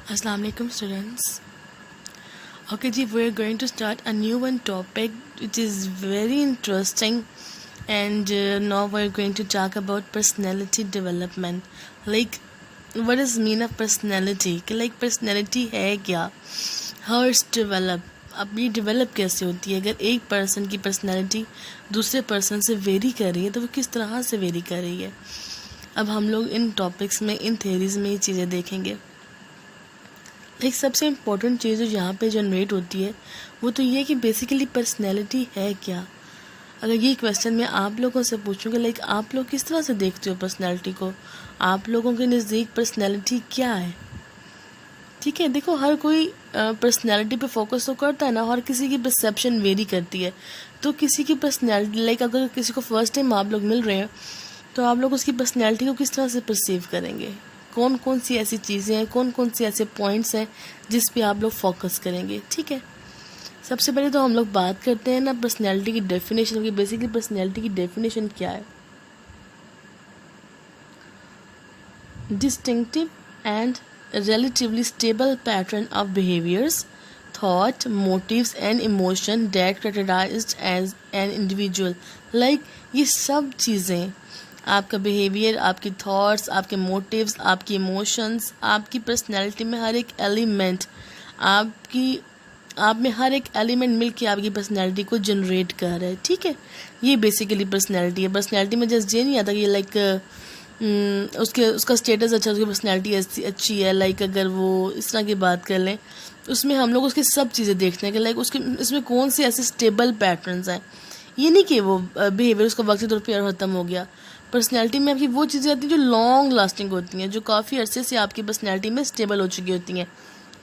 Assalamu alaikum students. Okay ji, we are going to start a new one topic which is very interesting and now we are going to talk about personality development. Like what does mean of personality? कि like personality है क्या? How it's developed? अब ये develop कैसे होती है? अगर एक पर्सन की पर्सनैलिटी दूसरे पर्सन से वेरी कर रही है तो वो किस तरह से वेरी कर रही है? अब हम लोग इन टॉपिक्स में, इन थेरीज में ये चीज़ें देखेंगे। एक सबसे इम्पोर्टेंट चीज़ जो यहाँ पे जनरेट होती है वो तो ये कि बेसिकली पर्सनैलिटी है क्या। अगर ये क्वेश्चन मैं आप लोगों से पूछूँगी, लाइक आप लोग किस तरह से देखते हो पर्सनैलिटी को, आप लोगों के नज़दीक पर्सनैलिटी क्या है? ठीक है, देखो हर कोई पर्सनैलिटी पे फोकस तो करता है ना, हर किसी की परसेप्शन वेरी करती है। तो किसी की पर्सनैलिटी, लाइक अगर किसी को फर्स्ट टाइम आप लोग मिल रहे हैं तो आप लोग उसकी पर्सनैलिटी को किस तरह से परसीव करेंगे? कौन कौन सी ऐसी चीज़ें हैं, कौन कौन से ऐसे पॉइंट्स हैं जिस पे आप लोग फोकस करेंगे? ठीक है, सबसे पहले तो हम लोग बात करते हैं ना पर्सनैलिटी की डेफिनेशन की। बेसिकली पर्सनैलिटी की डेफिनेशन क्या है? Distinctive and relatively stable pattern of behaviors, thought, motives and emotion that characterized as an individual. Like ये सब चीज़ें, आपका बिहेवियर, आपकी थॉट्स, आपके मोटिव्स, आपकी इमोशंस, आपकी पर्सनैलिटी में हर एक एलिमेंट, आप में हर एक एलिमेंट मिलके आपकी पर्सनैलिटी को जनरेट कर रहा है। ठीक है, ये बेसिकली पर्सनैलिटी है। पर्सनैलिटी में जस्ट ये नहीं आता कि लाइक उसका स्टेटस अच्छा, उसकी पर्सनैलिटी अच्छी है। लाइक अगर वो इस तरह की बात कर लें, उसमें हम लोग उसकी सब चीज़ें देखते हैं कि लाइक उसके इसमें कौन से ऐसे स्टेबल पैटर्न्स हैं। ये नहीं कि वो बिहेवियर उसका वक्त तौर पर ख़त्म हो गया। पर्सनैलिटी में आपकी वो चीज़ें आती हैं जो लॉन्ग लास्टिंग होती हैं, जो काफ़ी अरसे से आपकी पर्सनैलिटी में स्टेबल हो चुकी होती हैं,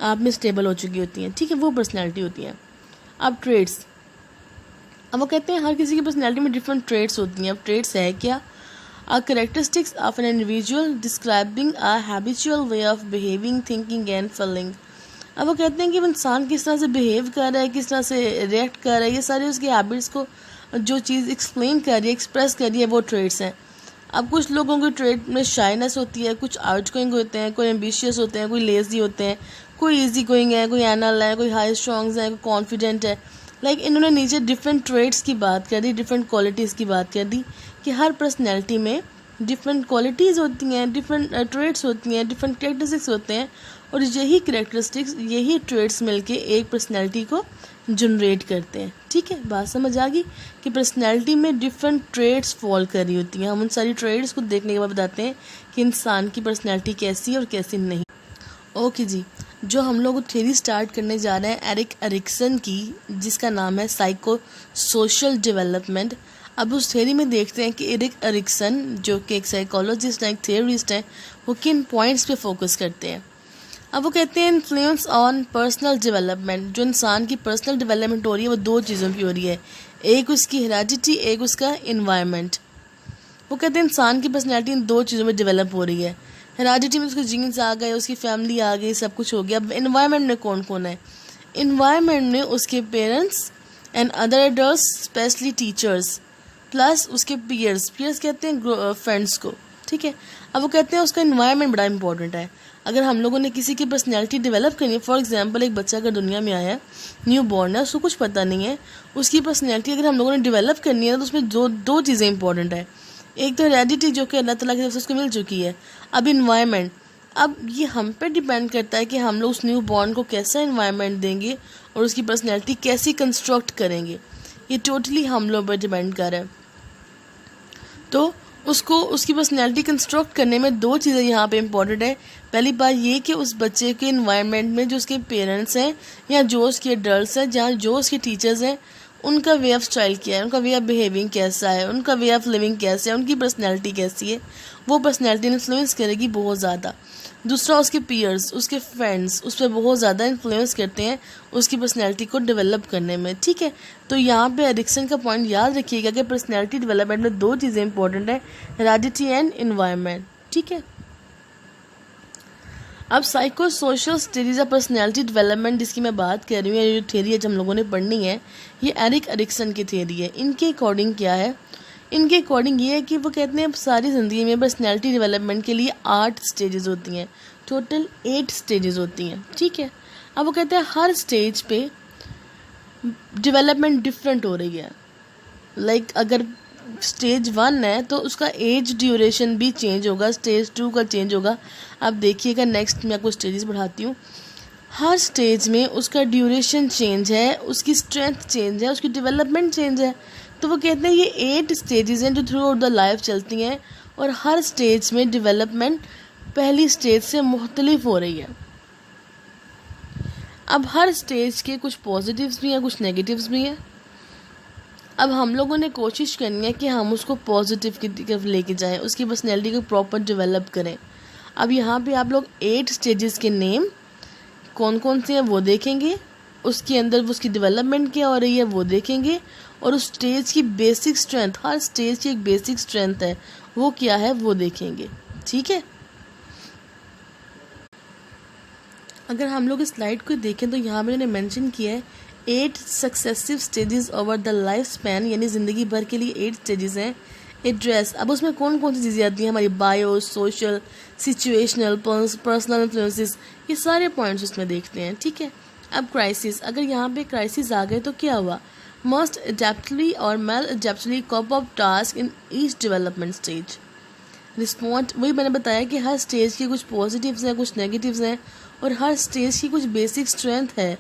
आप में स्टेबल हो चुकी होती हैं। ठीक है, वो पर्सनैलिटी होती हैं। अब ट्रेड्स, अब वो कहते हैं हर किसी की पर्सनैलिटी में डिफरेंट ट्रेड्स होती हैं। अब ट्रेड्स है क्या? Are characteristics of an individual describing a habitual way of behaving, thinking and feeling. अब वो कहते हैं कि इंसान किस तरह से बिहेव कर रहा है, किस तरह से रिएक्ट कर रहा है, ये सारी उसकी हैबिट्स को जो चीज़ एक्सप्लेन कर रही है, एक्सप्रेस कर रही है, वो ट्रेड्स हैं। अब कुछ लोगों के ट्रेड में शाइनेस होती है, कुछ आउटगोइंग होते हैं, कोई एम्बिशियस होते हैं, कोई लेजी होते हैं, कोई ईजी गोइंग है, कोई एनल है, कोई हाई स्ट्रॉन्ग्स है, कोई कॉन्फिडेंट है। लाइक इन्होंने नीचे डिफरेंट ट्रेड्स की बात कर दी, डिफरेंट क्वालिटीज़ की बात कर दी कि हर पर्सनैलिटी में डिफरेंट क्वालिटीज़ होती हैं, डिफरेंट ट्रेड्स होती हैं, डिफरेंट कैरेक्टरिस्टिक्स होते हैं, और यही कैरेक्टरिस्टिक्स, यही ट्रेड्स मिलके एक पर्सनैलिटी को जनरेट करते हैं। ठीक है, बात समझ आ गई कि पर्सनैलिटी में डिफरेंट ट्रेड्स फॉल कर रही होती हैं। हम उन सारी ट्रेड्स को देखने के बाद बताते हैं कि इंसान की पर्सनैलिटी कैसी है और कैसी नहीं। ओके जी, जो हम लोग थ्योरी स्टार्ट करने जा रहे हैं एरिक एरिक्सन की, जिसका नाम है साइको सोशल डेवलपमेंट। अब उस थ्योरी में देखते हैं कि एरिक एरिक्सन जो कि एक साइकोलॉजिस्ट हैं, एक थियोरिस्ट हैं, वो किन पॉइंट्स पे फोकस करते हैं। अब वो कहते हैं इन्फ्लुएंस ऑन पर्सनल डेवलपमेंट। जो इंसान की पर्सनल डेवलपमेंट हो रही है वो दो चीज़ों की हो रही है, एक उसकी हेरेडिटी, एक उसका इन्वायरमेंट। वो कहते हैं इंसान की पर्सनैलिटी इन दो चीज़ों में डेवलप हो रही है। हेरेडिटी में उसके जीन्स आ गए, उसकी फैमिली आ गई, सब कुछ हो गया। अब इन्वायरमेंट में कौन कौन है? इन्वायरमेंट में उसके parents and other adults, specially teachers, plus उसके पीयर्स कहते हैं फ्रेंड्स को। ठीक है, अब वो कहते हैं उसका इन्वायरमेंट बड़ा इंपॉर्टेंट है। अगर हम लोगों ने किसी की पर्सनैलिटी डेवलप करनी है, फॉर एग्जांपल एक बच्चा अगर दुनिया में आया है, न्यू बॉर्न है, उसको कुछ पता नहीं है, उसकी पर्सनैलिटी अगर हम लोगों ने डेवलप करनी है तो उसमें दो चीज़ें इंपॉर्टेंट है। एक तो हेरेडिटी जो कि अल्लाह ताला की तरफ से उसको मिल चुकी है। अब इन्वायरमेंट, अब ये हम पे डिपेंड करता है कि हम लोग उस न्यू बॉर्न को कैसा इन्वायरमेंट देंगे और उसकी पर्सनैलिटी कैसी कंस्ट्रक्ट करेंगे, ये टोटली हम लोग पर डिपेंड कर रहा है। तो उसको उसकी पर्सनैलिटी कंस्ट्रक्ट करने में दो चीज़ें यहाँ पे इम्पॉर्टेंट है। पहली बात ये कि उस बच्चे के इन्वायरमेंट में जो उसके पेरेंट्स हैं या जो उसके एडल्ट्स हैं, जहाँ जो उसके टीचर्स हैं, उनका वे ऑफ स्टाइल क्या है, उनका वे ऑफ बिहेविंग कैसा है, उनका वे ऑफ लिविंग कैसे है, उनकी पर्सनैलिटी कैसी है, वो पर्सनैलिटी इन्फ्लुएंस करेगी बहुत ज़्यादा। दूसरा, उसके पीयर्स, उसके फ्रेंड्स उस पर बहुत ज़्यादा इन्फ्लुएंस करते हैं उसकी पर्सनैलिटी को डेवलप करने में। ठीक है, तो यहाँ पे एरिक्सन का पॉइंट याद रखिएगा कि पर्सनैलिटी डेवलपमेंट में दो चीज़ें इंपॉर्टेंट है, हेरेडिटी एंड इन्वायरमेंट। ठीक है, अब psycho social studies of personality development जिसकी मैं बात कर रही हूँ, ये जो थियरी है जो हम लोगों ने पढ़नी है, ये एरिक एरिक्सन की थियरी है। इनके अकॉर्डिंग क्या है? इनके अकॉर्डिंग ये है कि वो कहते हैं सारी ज़िंदगी में पर्सनैलिटी डेवलपमेंट के लिए 8 स्टेजेस होती हैं। टोटल 8 स्टेजेस होती हैं, ठीक है। अब वो कहते हैं हर स्टेज पे डेवलपमेंट डिफरेंट हो रही है। लाइक अगर स्टेज 1 है तो उसका एज ड्यूरेशन भी चेंज होगा, स्टेज 2 का चेंज होगा। आप देखिएगा नेक्स्ट मैं आपको स्टेजेस बढ़ाती हूँ। हर स्टेज में उसका ड्यूरेशन चेंज है, उसकी स्ट्रेंथ चेंज है, उसकी डेवलपमेंट चेंज है। तो वो कहते हैं ये 8 स्टेजेस हैं जो थ्रू आउट द लाइफ चलती हैं और हर स्टेज में डेवलपमेंट पहली स्टेज से मुख्तलिफ हो रही है। अब हर स्टेज के कुछ पॉजिटिव्स भी हैं, कुछ नेगेटिव्स भी हैं। अब हम लोगों ने कोशिश करनी है कि हम उसको पॉजिटिव की तरफ लेके जाएं, उसकी पर्सनैलिटी को प्रॉपर डेवलप करें। अब यहाँ पे आप लोग 8 स्टेजेस के नेम कौन कौन से हैं वो देखेंगे, उसके अंदर उसकी डेवलपमेंट क्या हो रही है वो देखेंगे, और उस स्टेज की बेसिक स्ट्रेंथ, हर स्टेज की एक बेसिक स्ट्रेंथ है वो क्या है वो देखेंगे, ठीक है। अगर हम लोग इस स्लाइड को देखें तो यहाँ पे मैंने मेंशन किया है 8 successive stages over the life span, यानी ज़िंदगी भर के लिए 8 स्टेजेस हैं। एड्रेस, अब उसमें कौन कौन सी चीज़ें आती हैं, हमारी bio, social, situational, personal influences, ये सारे पॉइंट्स उसमें देखते हैं, ठीक है। अब क्राइसिस, अगर यहाँ पे क्राइसिस आ गए तो क्या हुआ, मस्ट एडेप्टली और maladaptively cope up task in each development stage. Respond, वही मैंने बताया कि हर स्टेज के कुछ पॉजिटिव्स हैं, कुछ नेगेटिव्स हैं, और हर स्टेज की कुछ बेसिक स्ट्रेंथ है।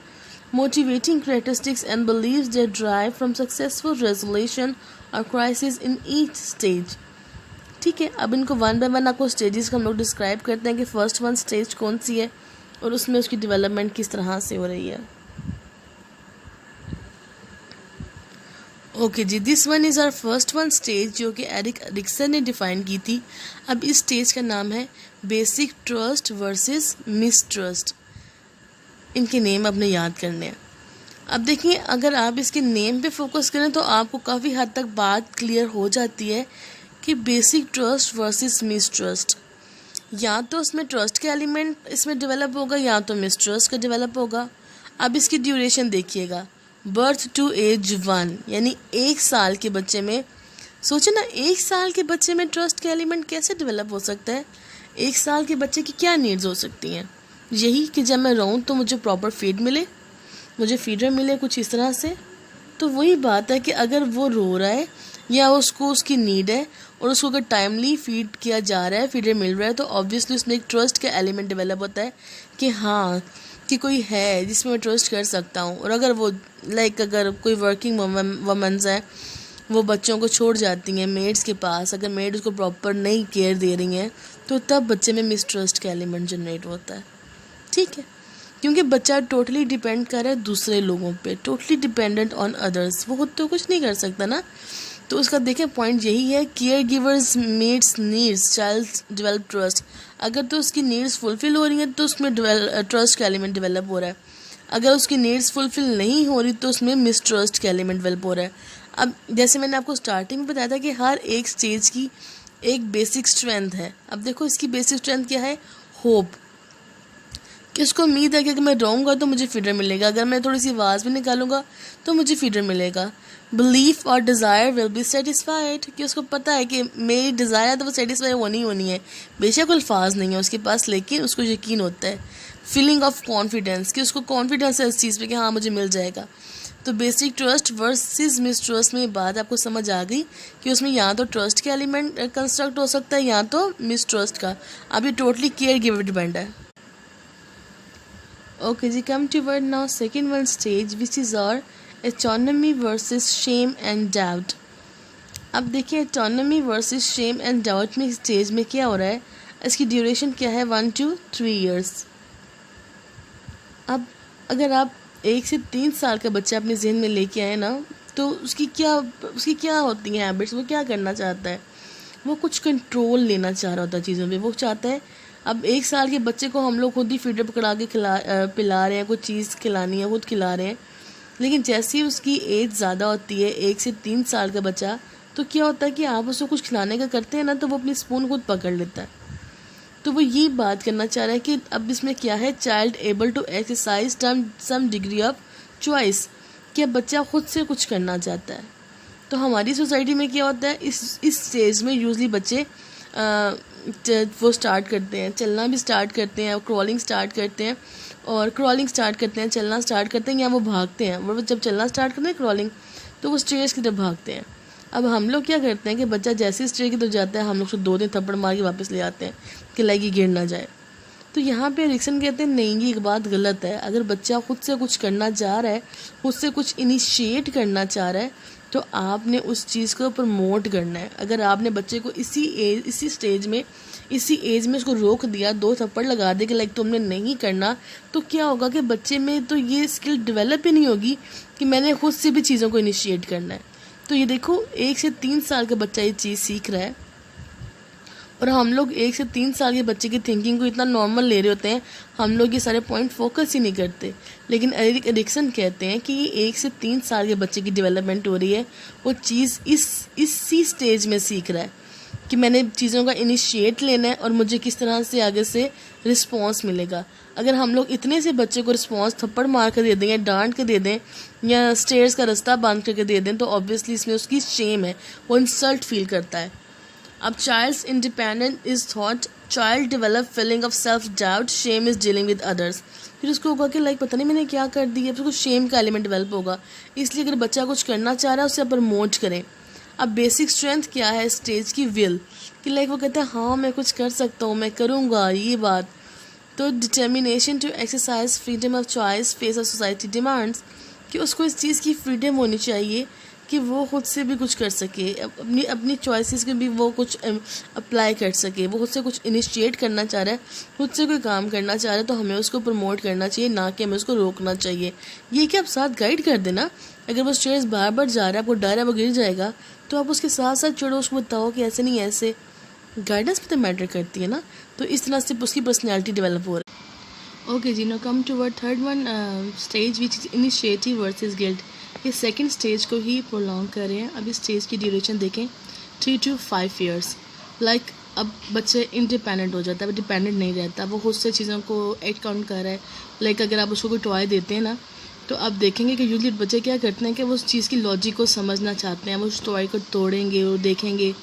Motivating characteristics and believes that drive from successful resolution और क्राइसिस इन ईच स्टेज, ठीक है। अब इनको वन बाय वन आपको स्टेजेस को हम लोग डिस्क्राइब करते हैं कि फर्स्ट वन स्टेज कौन सी है और उसमें उसकी डेवलपमेंट किस तरह से हो रही है। ओके जी, this one is our first one stage जो कि एरिक एरिक्सन ने डिफाइन की थी। अब इस स्टेज का नाम है बेसिक ट्रस्ट वर्सेस मिसट्रस्ट। इनके नेम अपने याद करने हैं। अब देखिए, अगर आप इसके नेम पे फोकस करें तो आपको काफ़ी हद तक बात क्लियर हो जाती है कि बेसिक ट्रस्ट वर्सेस मिसट्रस्ट, या तो उसमें ट्रस्ट का एलिमेंट इसमें डेवलप होगा या तो मिसट्रस्ट का डेवलप होगा। अब इसकी ड्यूरेशन देखिएगा, बर्थ टू एज 1, यानी 1 साल के बच्चे में, सोचे ना 1 साल के बच्चे में ट्रस्ट का एलिमेंट कैसे डेवलप हो सकता है। 1 साल के बच्चे की क्या नीड्स हो सकती हैं, यही कि जब मैं रहूँ तो मुझे प्रॉपर फीड मिले, मुझे फीडर मिले, कुछ इस तरह से। तो वही बात है कि अगर वो रो रहा है या उसको उसकी नीड है और उसको अगर टाइमली फीड किया जा रहा है, फीडर मिल रहा है, तो ऑब्वियसली उसमें एक ट्रस्ट का एलिमेंट डेवलप होता है कि हाँ कि कोई है जिसमें मैं ट्रस्ट कर सकता हूँ। और अगर वो अगर कोई वर्किंग वुमेन्स हैं, वो बच्चों को छोड़ जाती हैं मेड्स के पास, अगर मेड उसको प्रॉपर नहीं केयर दे रही हैं, तो तब बच्चे में मिसट्रस्ट का एलिमेंट जनरेट होता है, ठीक है। क्योंकि बच्चा टोटली डिपेंड कर रहा है दूसरे लोगों पे, टोटली डिपेंडेंट ऑन अदर्स, वो खुद तो कुछ नहीं कर सकता ना। तो उसका देखें पॉइंट यही है, care givers meets needs child develop trust. अगर तो उसकी नीड्स फुलफिल हो रही हैं तो उसमें ट्रस्ट का एलिमेंट डेवलप हो रहा है, अगर उसकी नीड्स फुलफिल नहीं हो रही तो उसमें मिसट्रस्ट का एलिमेंट डेवलप हो रहा है। अब जैसे मैंने आपको स्टार्टिंग में बताया था कि हर एक स्टेज की एक बेसिक स्ट्रेंथ है। अब देखो इसकी बेसिक स्ट्रेंथ क्या है, होप, कि उसको उम्मीद है कि अगर मैं रहूँगा तो मुझे फीडर मिलेगा, अगर मैं थोड़ी सी आवाज़ भी निकालूंगा तो मुझे फीडर मिलेगा। बिलीफ और डिज़ायर विल बी सेटिस्फाइड, कि उसको पता है कि मेरी डिज़ायर है तो वो सेटिस्फाई होनी है, बेशक अल्फाज नहीं है उसके पास लेकिन उसको यकीन होता है। फीलिंग ऑफ कॉन्फिडेंस, कि उसको कॉन्फिडेंस है इस चीज़ पे कि हाँ मुझे मिल जाएगा। तो बेसिक ट्रस्ट वर्सेस मिसट्रस्ट में बात आपको समझ आ गई कि उसमें या तो ट्रस्ट का एलिमेंट कंस्ट्रक्ट हो सकता है या तो मिसट्रस्ट का। अब ये टोटली केयर गिवर डिपेंड है। Okay, ji, come toward now second one stage which is our autonomy versus shame and doubt. अब देखिए autonomy versus shame and doubt में स्टेज में क्या हो रहा है, इसकी ड्यूरेशन क्या है, 1 to 3 years। अब अगर आप 1 से 3 साल का बच्चा अपने जहन में लेके आए ना, तो उसकी क्या होती हैं हैबिट्स, वो क्या करना चाहता है, वो कुछ कंट्रोल लेना चाह रहा होता है चीज़ों पे। वो चाहता है, अब 1 साल के बच्चे को हम लोग खुद ही फीडर पकड़ा के पिला रहे हैं, कुछ चीज़ खिलानी है खुद खिला रहे हैं, लेकिन जैसे ही उसकी एज ज़्यादा होती है, 1 से 3 साल का बच्चा, तो क्या होता है कि आप उसको कुछ खिलाने का करते हैं ना, तो वो अपनी स्पून खुद पकड़ लेता है। तो वो ये बात करना चाह रहा है कि अब इसमें क्या है, child able to exercise some degree of choice, कि अब बच्चा खुद से कुछ करना चाहता है। तो हमारी सोसाइटी में क्या होता है, इस स्टेज में यूजली बच्चे वो स्टार्ट करते हैं, चलना भी स्टार्ट करते हैं, क्रॉलिंग स्टार्ट करते हैं, और क्रॉलिंग स्टार्ट करते हैं, चलना स्टार्ट करते हैं, या वो भागते हैं। वो जब चलना स्टार्ट करते हैं क्रॉलिंग, तो वो स्टेयर्स की तरफ भागते हैं। अब हम लोग क्या करते हैं कि बच्चा जैसे स्टेयर की तरफ जाता है, हम लोग उसको 2 दिन थप्पड़ मार के वापस ले आते हैं कि लाइक ये गिर ना जाए। तो यहाँ पे एरिक्सन कहते हैं नहीं, ये एक बात गलत है। अगर बच्चा खुद से कुछ करना चाह रहा है, खुद से कुछ इनिशिएट करना चाह रहा है, तो आपने उस चीज़ को प्रमोट करना है। अगर आपने बच्चे को इसी स्टेज में, इसी एज में उसको रोक दिया, 2 थप्पड़ लगा दे कि लाइक तुमने नहीं करना, तो क्या होगा कि बच्चे में तो ये स्किल डेवलप ही नहीं होगी कि मैंने खुद से भी चीज़ों को इनिशिएट करना है। तो ये देखो, 1 से 3 साल का बच्चा ये चीज़ सीख रहा है, और हम लोग 1 से 3 साल के बच्चे की थिंकिंग को इतना नॉर्मल ले रहे होते हैं, हम लोग ये सारे पॉइंट फोकस ही नहीं करते। लेकिन एरिक्सन कहते हैं कि ये 1 से 3 साल के बच्चे की डेवलपमेंट हो रही है, वो चीज़ इसी स्टेज में सीख रहा है कि मैंने चीज़ों का इनिशिएट लेना है और मुझे किस तरह से आगे से रिस्पॉन्स मिलेगा। अगर हम लोग इतने से बच्चे को रिस्पॉन्स थप्पड़ मार कर दे दें, या डांट के दे दें, या स्टेयर्स का रास्ता बांध करके दे दें, तो ऑब्वियसली इसमें उसकी शेम है, वो इंसल्ट फील करता है। अब child's independent is thought, child develop feeling of self doubt, shame is dealing with others. फिर उसको होगा कि लाइक पता नहीं मैंने क्या कर दिया, फिर उसको शेम का एलिमेंट डेवलप होगा। इसलिए अगर बच्चा कुछ करना चाह रहा है, उसे प्रमोट करें। अब बेसिक स्ट्रेंथ क्या है स्टेज की? विल, कि लाइक वो कहता है हाँ मैं कुछ कर सकता हूँ, मैं करूँगा ये बात। तो determination to exercise freedom of choice face of society demands, कि उसको इस चीज़ की फ्रीडम होनी चाहिए कि वो खुद से भी कुछ कर सके, अपनी चॉइसेस के भी वो कुछ अप्लाई कर सके। वो खुद से कुछ इनिशिएट करना चाह रहा है, खुद से कोई काम करना चाह रहा है, तो हमें उसको प्रमोट करना चाहिए, ना कि हमें उसको रोकना चाहिए। ये कि आप साथ गाइड कर देना। अगर वो स्टेयर्स बार बार जा रहा है, आपको डर है वो गिर जाएगा, तो आप उसके साथ साथ चढ़ो, उसको बताओ कि ऐसे नहीं ऐसे। गाइडेंस भी तो मैटर करती है ना। तो इस तरह से उसकी पर्सनैलिटी डेवलप हो रही है। ओके जी, now come toward third one stage which is initiative versus guilt. ये सेकंड स्टेज को ही प्रोलॉन्ग कर रहे हैं। अब इस स्टेज की ड्यूरेशन देखें 3 to 5 years। लाइक अब बच्चे इंडिपेंडेंट हो जाता है, वो डिपेंडेंट नहीं रहता, वो खुद से चीज़ों को एक्ट काउंट कर रहा है। लाइक अगर आप उसको कोई टॉय देते हैं ना, तो आप देखेंगे कि यूजली बच्चे क्या करते हैं कि वो उस चीज़ की लॉजिक को समझना चाहते हैं, वो उस टॉय को तोड़ेंगे और देखेंगे।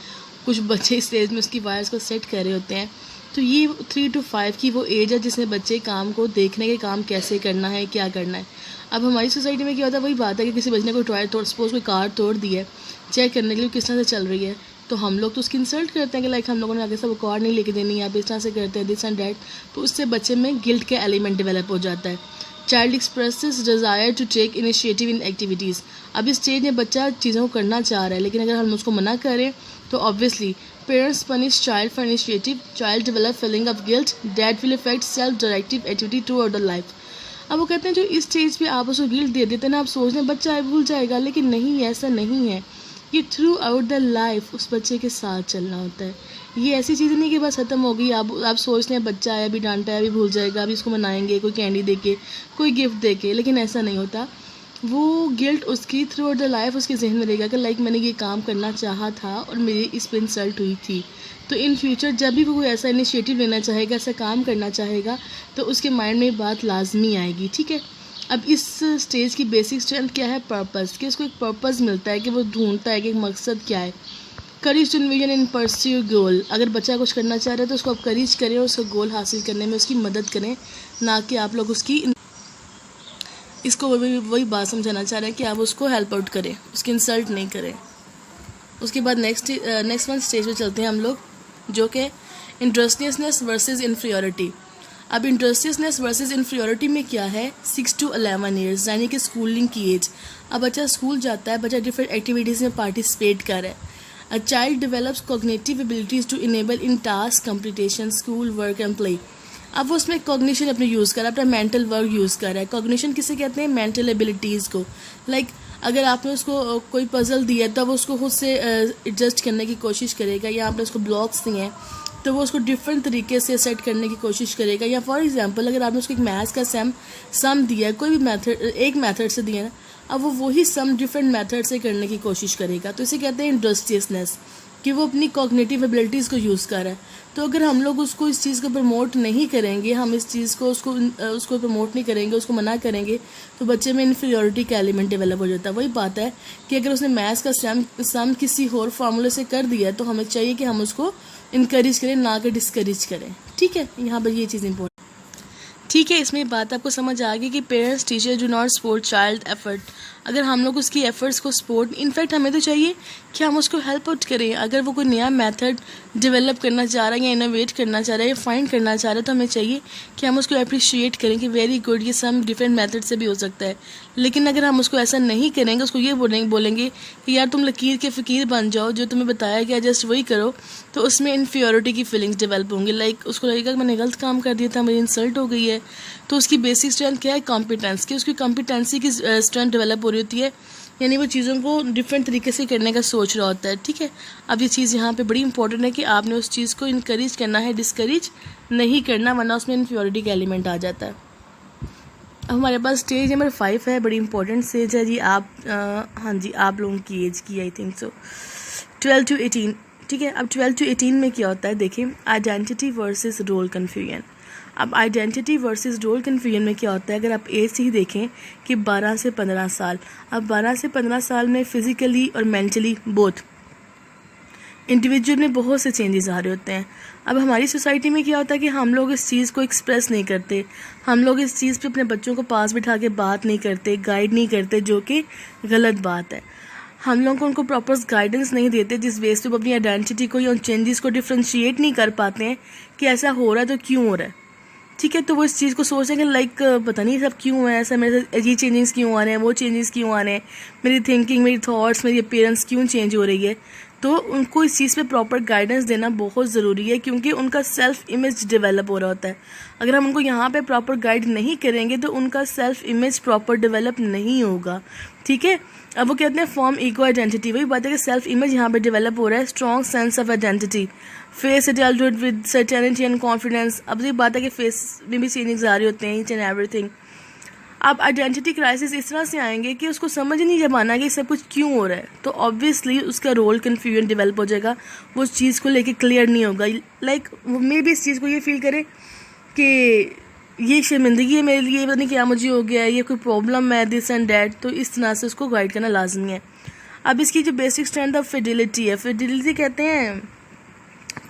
कुछ बच्चे इस स्टेज में उसकी वायर्स को सेट कर रहे होते हैं। तो ये 3 to 5 की वो एज है जिसमें बच्चे काम को देखने के, काम कैसे करना है, क्या करना है। अब हमारी सोसाइटी में क्या होता है, वही बात है कि किसी बच्चे ने कोई टॉय सपोज कोई कार तोड़ दी है, चेक करने के लिए किस तरह से चल रही है, तो हम लोग तो उसकी इंसल्ट करते हैं कि लाइक हम लोगों ने आगे से वो कार नहीं लेके देनी, आप इस तरह से करते हैं, दिस एंड डैट। तो उससे बच्चे में गिल्ट के एलिमेंट डेवलप हो जाता है। Child expresses desire to take initiative in activities. अब इस स्टेज में बच्चा चीज़ों को करना चाह रहा है, लेकिन अगर हम उसको मना करें तो obviously parents punish child for initiative, child develop feeling of guilt that will affect self directive activity टू आउट द लाइफ। अब वो कहते हैं जो इस स्टेज पे आप उसको गिल्ट दे देते हैं ना, आप सोच रहे हैं बच्चा है भूल जाएगा, लेकिन नहीं, ऐसा नहीं है। ये थ्रू आउट द लाइफ उस बच्चे के साथ चलना होता है। ये ऐसी चीज़ नहीं कि बस ख़त्म हो गई, आप सोच रहे हैं बच्चा है अभी डांटा है अभी भूल जाएगा, अभी इसको मनाएंगे कोई कैंडी दे के, कोई गिफ्ट दे के, लेकिन ऐसा नहीं होता। वो गिल्ट उसकी थ्रू आउट द लाइफ उसके जहन में रहेगा कि लाइक मैंने ये काम करना चाहा था और मेरी इस पर इंसल्ट हुई थी। तो इन फ्यूचर जब भी वो कोई ऐसा इनिशिएटिव लेना चाहेगा, ऐसा काम करना चाहेगा, तो उसके माइंड में बात लाजमी आएगी। ठीक है। अब इस स्टेज की बेसिक स्ट्रेंथ क्या है? पर्पस, कि उसको एक पर्पस मिलता है, कि वो ढूंढता है कि एक मकसद क्या है। Courage to envision in pursue goal. अगर बच्चा कुछ करना चाह रहा है तो उसको आप करेज करें और उसका गोल हासिल करने में उसकी मदद करें, ना कि आप लोग उसकी इसको वही बात समझाना चाह रहे हैं कि आप उसको हेल्प आउट करें, उसकी इंसल्ट नहीं करें। उसके बाद नेक्स्ट वन स्टेज पे चलते हैं हम लोग, जो कि इंटरेस्टियसनेस वर्सेस इन्फीरियरिटी। अब इंटरेस्टियसनेस वर्सेस इन्फीरियरिटी में क्या है? 6 to 11 years, यानी कि स्कूलिंग की एज। अब बच्चा स्कूल जाता है, बच्चा डिफरेंट एक्टिविटीज़ में पार्टिसिपेट कर रहा है। A child develops cognitive abilities to enable in task completion, school work and play. अब वो उसमें कॉग्निशन अपने यूज़ कर रहा है, अपना मेंटल वर्क यूज़ कर रहा है। कॉग्निशन किसे कहते हैं? मेंटल एबिलिटीज़ को। लाइक अगर आपने उसको कोई पजल दिया है, तब वो उसको खुद से एडजस्ट करने की कोशिश करेगा, या आपने उसको ब्लॉक्स दिए हैं तो वो उसको डिफरेंट तरीके से सेट करने की कोशिश करेगा। या फॉर एग्जांपल अगर आपने उसको एक मैथ्स का सम दिया है, कोई भी मेथड एक मेथड से दिया है ना, अब वो वही सम डिफरेंट मेथड से करने की कोशिश करेगा। तो इसे कहते हैं इंडस्ट्रियसनेस, कि वो अपनी कॉग्निटिव एबिलिटीज़ को यूज़ कर रहा है। तो अगर हम लोग उसको इस चीज़ को प्रमोट नहीं करेंगे, हम इस चीज़ को उसको प्रमोट नहीं करेंगे, उसको मना करेंगे, तो बच्चे में इन्फीरियोरिटी का एलिमेंट डेवलप हो जाता है। वही बात है कि अगर उसने मैथ्स का सम किसी और फार्मूले से कर दिया तो हमें चाहिए कि हम उसको इनकरेज करें, ना कि डिस्करेज करें। ठीक है, यहाँ पर ये चीज़ इंपॉर्टेंट। ठीक है, इसमें बात आपको समझ आ गई कि parents teacher do not support child effort. अगर हम लोग उसकी एफर्ट्स को सपोर्ट, इनफैक्ट हमें तो चाहिए कि हम उसको हेल्प आउट करें। अगर वो कोई नया मेथड डेवलप करना चाह रहा है या इनोवेट करना चाह रहा है या फाइंड करना चाह रहा है, तो हमें चाहिए कि हम उसको अप्रिशिएट करें कि वेरी गुड, ये सम डिफरेंट मेथड से भी हो सकता है। लेकिन अगर हम उसको ऐसा नहीं करेंगे, उसको ये बोलेंगे कि यार तुम लकीर के फ़कीर बन जाओ, जो तुम्हें बताया गया जस्ट वही करो, तो उसमें इन्फीरियोरिटी की फीलिंग्स डेवलप होंगी। लाइक उसको लगेगा कि मैंने गलत काम कर दिया था, मेरी इंसल्ट हो गई है। तो उसकी बेसिक स्ट्रेंथ क्या है? कॉम्पिटेंस की। उसकी कॉम्पिटेंसी की स्ट्रेंथ डेवलप हो रही होती है, यानी वो चीज़ों को डिफरेंट तरीके से करने का सोच रहा होता है। ठीक है, अब ये चीज़ यहाँ पे बड़ी इंपॉर्टेंट है कि आपने उस चीज़ को इनकरेज करना है, डिस्करेज नहीं करना, वरना उसमें इन्फीरियोरिटी का एलिमेंट आ जाता है। अब हमारे पास स्टेज नंबर 5 है, बड़ी इंपॉर्टेंट स्टेज है जी। हाँ जी, आप लोगों की एज की आई थिंक सो 12 to 18। ठीक है, अब 12 to 18 में क्या होता है देखिए, आइडेंटिटी वर्सेस रोल कन्फ्यूजन। अब आइडेंटिटी वर्सेस रोल कन्फ्यूजन में क्या होता है, अगर आप एज से ही देखें कि 12 से 15 साल, अब 12 से 15 साल में फिजिकली और मेंटली बोथ इंडिविजुअल में बहुत से चेंजेस आ रहे होते हैं। अब हमारी सोसाइटी में क्या होता है कि हम लोग इस चीज़ को एक्सप्रेस नहीं करते, हम लोग इस चीज़ पे अपने बच्चों को पास बिठा के बात नहीं करते, गाइड नहीं करते, जो कि गलत बात है। हम लोग उनको प्रॉपर गाइडेंस नहीं देते, जिस बेस पे वो अपनी आइडेंटिटी को या उन चेंजेस को डिफ्रेंशिएट नहीं कर पाते हैं कि ऐसा हो रहा है तो क्यों हो रहा है। ठीक है, तो वो इस चीज़ को सोचेंगे लाइक पता नहीं सब क्यों है ऐसा, मेरे साथ ये चेंजेस क्यों आ रहे हैं, वो चेंजेस क्यों आ रहे हैं, मेरी थिंकिंग, मेरी थॉट्स, मेरी अपीयरेंस क्यों चेंज हो रही है। तो उनको इस चीज़ पे प्रॉपर गाइडेंस देना बहुत ज़रूरी है, क्योंकि उनका सेल्फ इमेज डेवलप हो रहा होता है। अगर हम उनको यहाँ पे प्रॉपर गाइड नहीं करेंगे तो उनका सेल्फ इमेज प्रॉपर डेवलप नहीं होगा। ठीक है, अब वो कहते हैं फॉर्म ईगो आइडेंटिटी। वही बात है कि सेल्फ इमेज यहाँ पे डेवलप हो रहा है, strong sense of identity, face adulthood with certainty and confidence. अब ये बात है कि फेस में भी चेंजेस आ रहे होते हैं, ईच एंड एवरीथिंग। अब आइडेंटिटी क्राइसिस इस तरह से आएंगे कि उसको समझ नहीं जब आना कि सब कुछ क्यों हो रहा है, तो ऑब्वियसली उसका रोल कन्फ्यूजन डेवलप हो जाएगा, वो उस चीज़ को लेके क्लियर नहीं होगा। लाइक वो मे भी इस चीज़ को ये फील करे कि ये शर्मिंदगी है मेरे लिए, पता नहीं क्या मुझे हो गया है, ये कोई प्रॉब्लम है, दिस एंड डैट। तो इस तरह से उसको गाइड करना लाजमी है। अब इसकी जो बेसिक स्ट्रेंथ ऑफ फिडिलिटी है, फिडिलिटी कहते हैं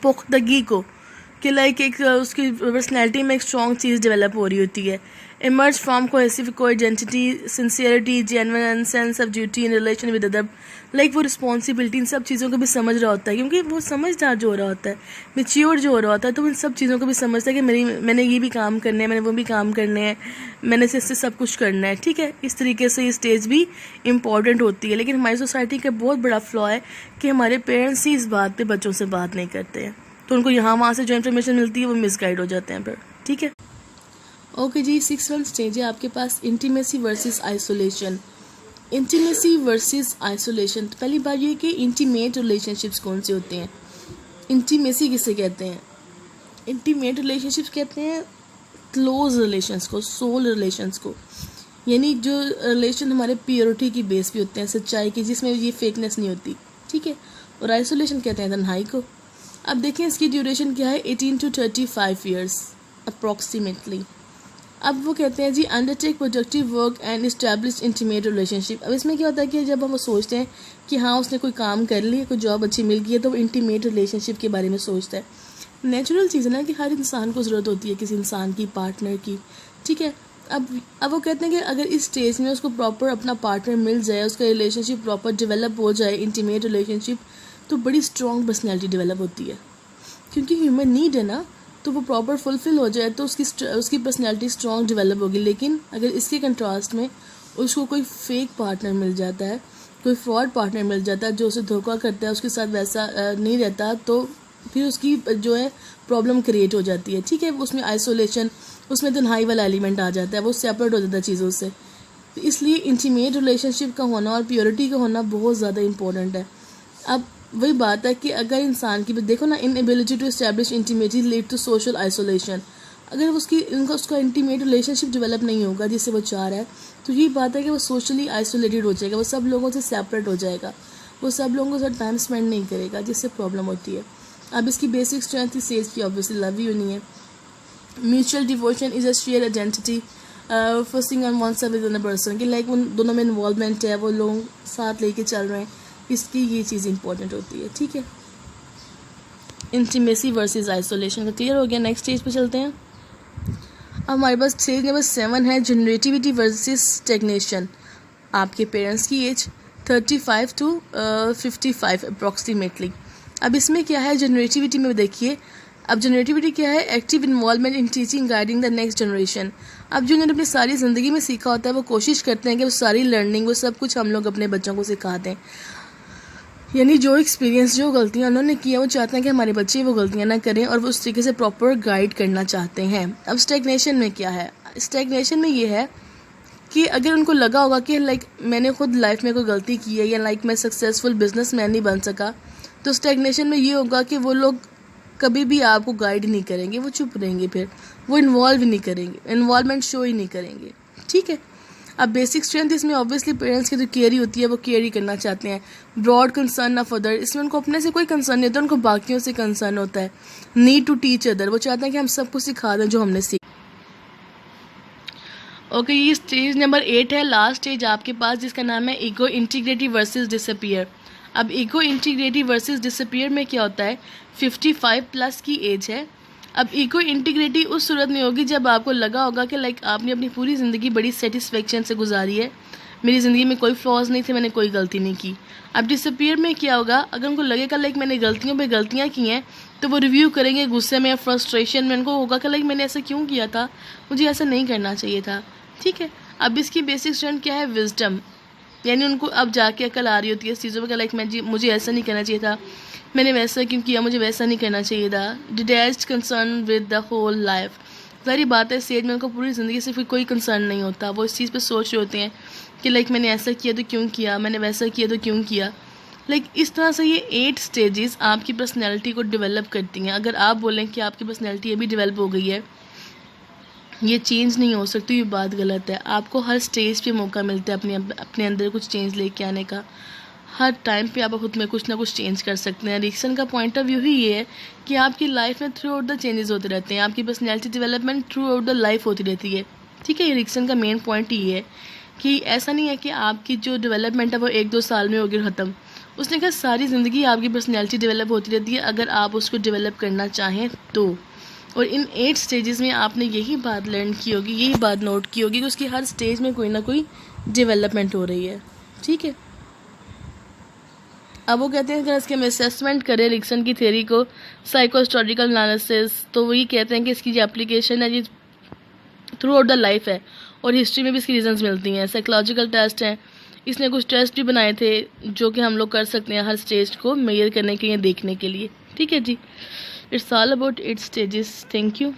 पुख्तगी को, कि लाइक एक उसकी पर्सनैलिटी में एक स्ट्रॉन्ग चीज़ डेवलप हो रही होती है। Emerge from cohesive core identity, sincerity, genuine sense of duty in relation with other. Like वो रिस्पॉन्सिबिलिटी, इन सब चीज़ों को भी समझ रहा होता है, क्योंकि वो समझदार जो हो रहा होता है, मेच्योर जो हो रहा होता है, तो इन सब चीज़ों को भी समझता है कि मैंने ये भी काम करने हैं, मैंने वो भी काम करने हैं, मैंने इससे सब कुछ करना है। ठीक है, इस तरीके से ये स्टेज भी इंपॉर्टेंट होती है। लेकिन हमारी सोसाइटी का बहुत बड़ा फ्लॉ है कि हमारे पेरेंट्स ही इस बात पर बच्चों से बात नहीं करते हैं, तो उनको यहाँ वहाँ से जो इन्फॉर्मेशन मिलती है वो मिसगाइड हो जाते हैं फिर। ठीक है, ओके जी। 6th स्टेज है आपके पास intimacy versus isolation. Intimacy versus isolation, तो पहली बात ये कि इंटीमेट रिलेशनशिप्स कौन से होते हैं, इंटीमेसी किसे कहते हैं। इंटीमेट रिलेशनशिप्स कहते हैं क्लोज रिलेशंस को, सोल रिलेशंस को, यानी जो रिलेशन हमारे प्योरिटी की बेस पे होते हैं, सच्चाई की, जिसमें ये फेकनेस नहीं होती। ठीक है, और आइसोलेशन कहते हैं तन्हाई को। अब देखें इसकी ड्यूरेशन क्या है, 18 to 35 ईयर्स अप्रॉक्सीमेटली। अब वो कहते हैं जी undertake productive work and establish intimate relationship. अब इसमें क्या होता है कि जब हम सोचते हैं कि हाँ उसने कोई काम कर लिया, कोई जॉब अच्छी मिल गई है, तो वो इंटीमेट रिलेशनशिप के बारे में सोचता है। नेचुरल चीज़ है ना कि हर इंसान को ज़रूरत होती है किसी इंसान की, पार्टनर की। ठीक है, अब वो कहते हैं कि अगर इस स्टेज में उसको प्रॉपर अपना पार्टनर मिल जाए, उसका रिलेशनशिप प्रॉपर डेवलप हो जाए, इंटीमेट रिलेशनशिप, तो बड़ी स्ट्रॉन्ग पर्सनैलिटी डेवलप होती है, क्योंकि ह्यूमन नीड है ना, तो वो प्रॉपर फुलफिल हो जाए तो उसकी पर्सनैलिटी स्ट्रॉन्ग डेवलप होगी। लेकिन अगर इसके कंट्रास्ट में उसको कोई फेक पार्टनर मिल जाता है, कोई फ्रॉड पार्टनर मिल जाता है जो उसे धोखा करता है, उसके साथ वैसा नहीं रहता, तो फिर उसकी जो है प्रॉब्लम क्रिएट हो जाती है। ठीक है, उसमें आइसोलेशन, उसमें तन्हाई वाला एलिमेंट आ जाता है, वो सेपरेट हो जाता है चीज़ों से। तो इसलिए इंटीमेट रिलेशनशिप का होना और प्योरिटी का होना बहुत ज़्यादा इंपॉर्टेंट है। अब वही बात है कि अगर इंसान की देखो ना, inability to establish intimacy lead to social isolation. अगर उसका इंटीमेट रिलेशनशिप डेवलप नहीं होगा जिससे वो चाह रहा है, तो ये बात है कि वो सोशली आइसोलेटेड हो जाएगा, वो सब लोगों से सेपरेट हो जाएगा। वो सब लोगों के साथ टाइम स्पेंड नहीं करेगा, जिससे प्रॉब्लम होती है। अब इसकी बेसिक स्ट्रेंथ ही सेज की ऑब्वियसली लव ही नहीं है। Mutual devotion is a share identity focusing on one self with another person, कि लाइक उन दोनों में इन्वॉल्वमेंट है, वो लोग साथ लेके चल रहे हैं, इसकी ये चीज़ इंपॉर्टेंट होती है। ठीक है, इंटीमेसी वर्सेस आइसोलेशन का क्लियर हो गया। नेक्स्ट स्टेज पे चलते हैं। अब हमारे पास स्टेज नंबर 7 है जनरेटिविटी वर्सेस स्टैग्नेशन। आपके पेरेंट्स की एज 35 to 55 अप्रॉक्सीमेटली। अब इसमें क्या है जनरेटिविटी में देखिए, अब जनरेटिविटी क्या है, active involvement in teaching guiding the next generation. अब जो उन्होंने अपनी सारी ज़िंदगी में सीखा होता है वो कोशिश करते हैं कि वो सारी लर्निंग वो सब कुछ हम लोग अपने बच्चों को सिखा दें, यानी जो एक्सपीरियंस जो गलतियाँ उन्होंने किया वो चाहते हैं कि हमारे बच्चे वो गलतियाँ ना करें और वो उस तरीके से प्रॉपर गाइड करना चाहते हैं। अब स्टैग्नेशन में क्या है, स्टैग्नेशन में ये है कि अगर उनको लगा होगा कि लाइक मैंने खुद लाइफ में कोई गलती की है या लाइक मैं सक्सेसफुल बिजनेसमैन नहीं बन सका, तो स्टैग्नेशन में ये होगा कि वो लोग कभी भी आपको गाइड नहीं करेंगे, वो चुप रहेंगे, फिर वो इन्वॉल्व नहीं करेंगे, इन्वॉल्वमेंट शो ही नहीं करेंगे। ठीक है, अब बेसिक स्ट्रेंथ इसमें ऑब्वियसली पेरेंट्स की जो केयर ही होती है वो केयर ही करना चाहते हैं। ब्रॉड कंसर्न ऑफ अदर, इसमें उनको अपने से कोई कंसर्न नहीं होता, उनको बाकियों से कंसर्न होता है। नीड टू टीच अदर, वो चाहते हैं कि हम सबको सिखा दें जो हमने सीखा। ओके, ये स्टेज नंबर 8 है, लास्ट स्टेज आपके पास, जिसका नाम है ईगो इंटीग्रिटी वर्सेस डिसअपीयर। अब ईगो इंटीग्रिटी वर्सेस डिसअपीयर में क्या होता है, 55 प्लस की एज है। अब ईगो इंटीग्रिटी उस सूरत में होगी जब आपको लगा होगा कि लाइक आपने अपनी पूरी ज़िंदगी बड़ी सेटिस्फेक्शन से गुजारी है, मेरी ज़िंदगी में कोई फ्लॉज नहीं थे, मैंने कोई गलती नहीं की। अब डिसअपीयर में क्या होगा, अगर उनको लगेगा लाइक मैंने गलतियों पे गलतियाँ की हैं तो वो रिव्यू करेंगे गुस्से में या फ्रस्ट्रेशन में, उनको होगा कि लाइक मैंने ऐसा क्यों किया था, मुझे ऐसा नहीं करना चाहिए था। ठीक है, अब इसकी बेसिक स्ट्रेंथ क्या है, विजडम, यानी उनको अब जाके अकल आ रही होती है इस चीज़ों पर, लाइक मुझे ऐसा नहीं करना चाहिए था, मैंने वैसा क्यों किया, मुझे वैसा नहीं करना चाहिए था। Detached concern with the whole life, सारी बात है स्टेज में उनको पूरी ज़िंदगी से फिर कोई कंसर्न नहीं होता, वो इस चीज़ पे सोच रहे होते हैं कि लाइक मैंने ऐसा किया तो क्यों किया, मैंने वैसा किया तो क्यों किया। लाइक इस तरह से ये 8 स्टेजेस आपकी पर्सनैलिटी को डेवलप करती हैं। अगर आप बोलें कि आपकी पर्सनैलिटी अभी डेवलप हो गई है, ये चेंज नहीं हो सकती, ये बात गलत है। आपको हर स्टेज पे मौका मिलता है अपने अंदर कुछ चेंज लेके आने का। हर टाइम पे आप खुद में कुछ ना कुछ चेंज कर सकते हैं। रिक्सन का पॉइंट ऑफ व्यू ही ये है कि आपकी लाइफ में थ्रू आउट द चेंजेस होते रहते हैं, आपकी personality development through out the life होती रहती है। ठीक है, ये रिक्सन का मेन पॉइंट ही है कि ऐसा नहीं है कि आपकी जो डेवलपमेंट है वो 1-2 साल में होगी ख़त्म। उसने कहा सारी ज़िंदगी आपकी पर्सनैलिटी डेवलप होती रहती है अगर आप उसको डेवलप करना चाहें तो। और इन 8 स्टेजेस में आपने यही बात लर्न की होगी, यही बात नोट की होगी कि उसकी हर स्टेज में कोई ना कोई डेवलपमेंट हो रही है। ठीक है, अब वो कहते हैं अगर इसके हम असेसमेंट करें रिक्सन की थ्योरी को, साइकोस्टोरिकल एनालिसिस, तो वही कहते हैं कि इसकी जो एप्लीकेशन है ये थ्रू आउट द लाइफ है और हिस्ट्री में भी इसकी रीजंस मिलती हैं। साइकोलॉजिकल टेस्ट हैं, इसने कुछ टेस्ट भी बनाए थे जो कि हम लोग कर सकते हैं हर स्टेज को मेजर करने के लिए, देखने के लिए। ठीक है जी, it's all about 8 stages. Thank you.